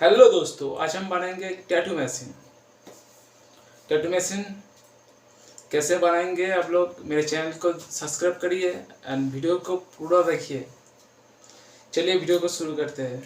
Hello दोस्तों, आज हम बनाएंगे टैटू मशीन। टैटू मशीन कैसे बनाएंगे आप लोग मेरे चैनल को सब्सक्राइब करिए एंड वीडियो को पूरा देखिए। चलिए वीडियो को शुरू करते हैं।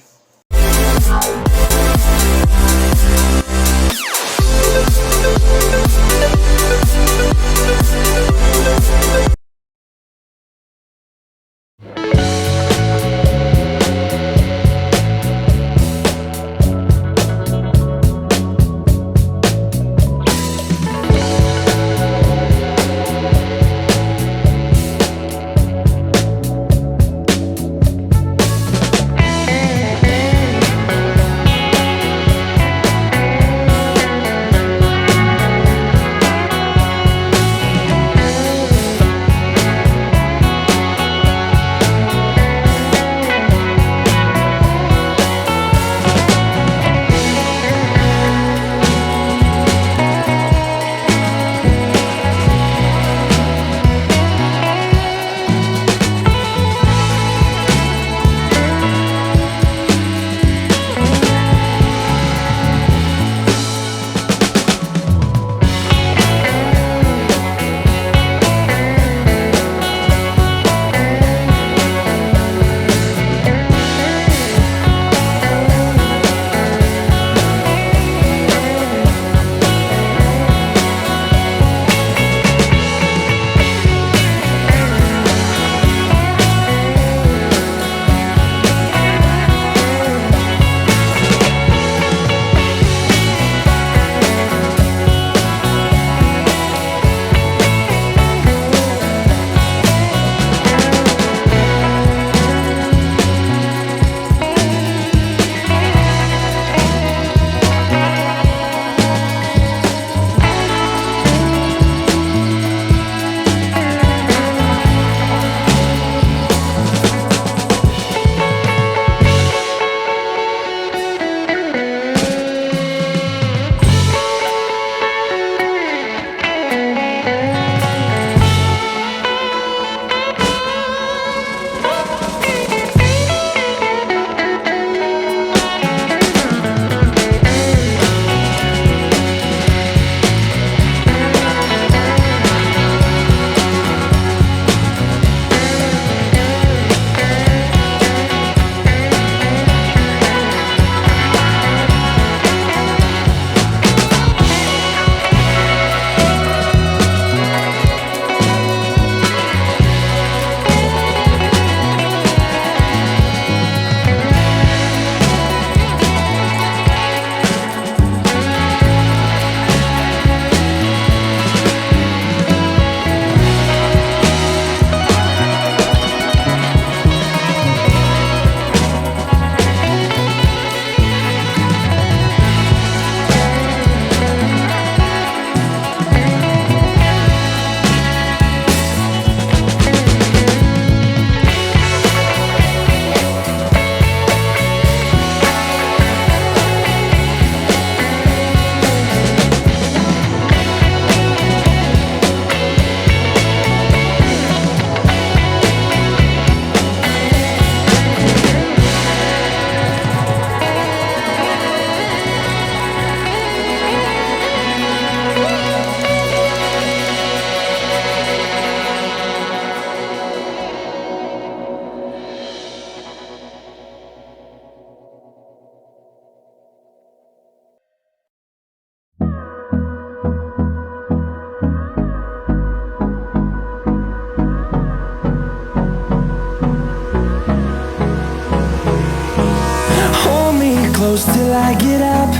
Close till I get up.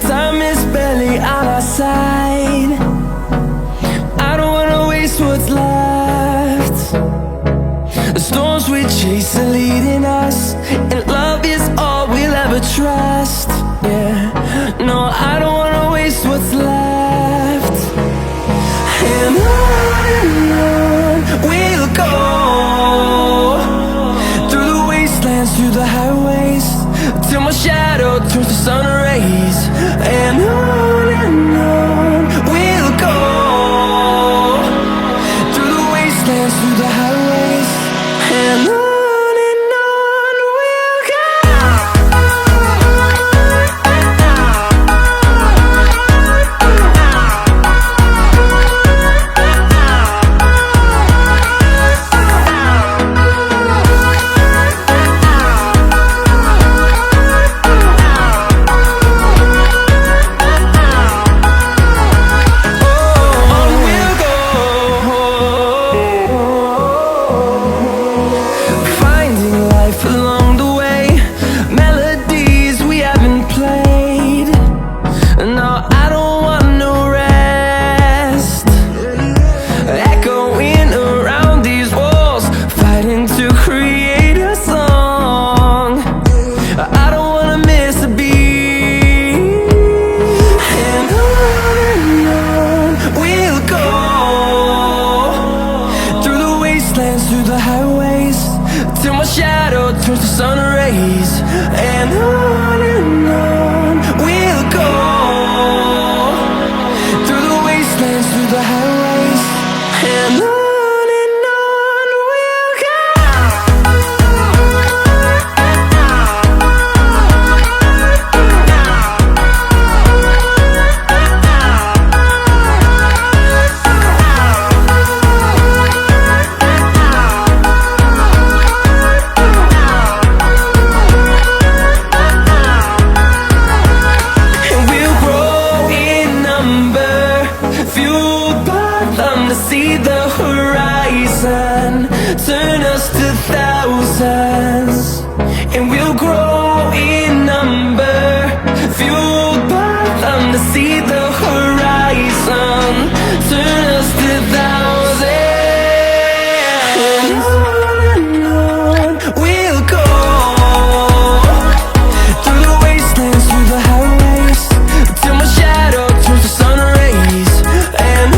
Time is barely on our side. I don't wanna waste what's left. The storms we chase are leading us, and love is all we'll ever trust. Yeah, no, I don't wanna waste what's left. And on we'll go, through the wastelands, through the highways, till my shadow turns to sun rays. And on we'll go, through the wastelands, through the highways. And on we'll go. miss a beat. And on we'll go, through the wastelands, through the highways, till my shadow turns to sun rays. And on we'll go, through the wastelands, through the highways, and on we'll go. See the horizon turn us to thousands, and we'll grow in number, fueled by them to see the horizon turn us to thousands. And on we'll go, through the wastelands, through the highways, till my shadow turns to sun rays. And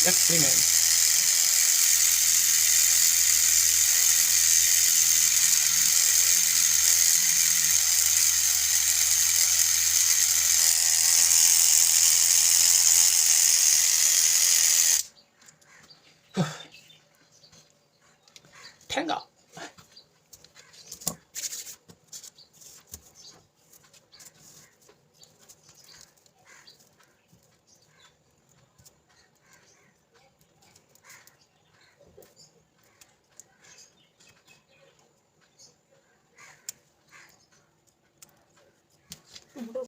experiment. Hang up.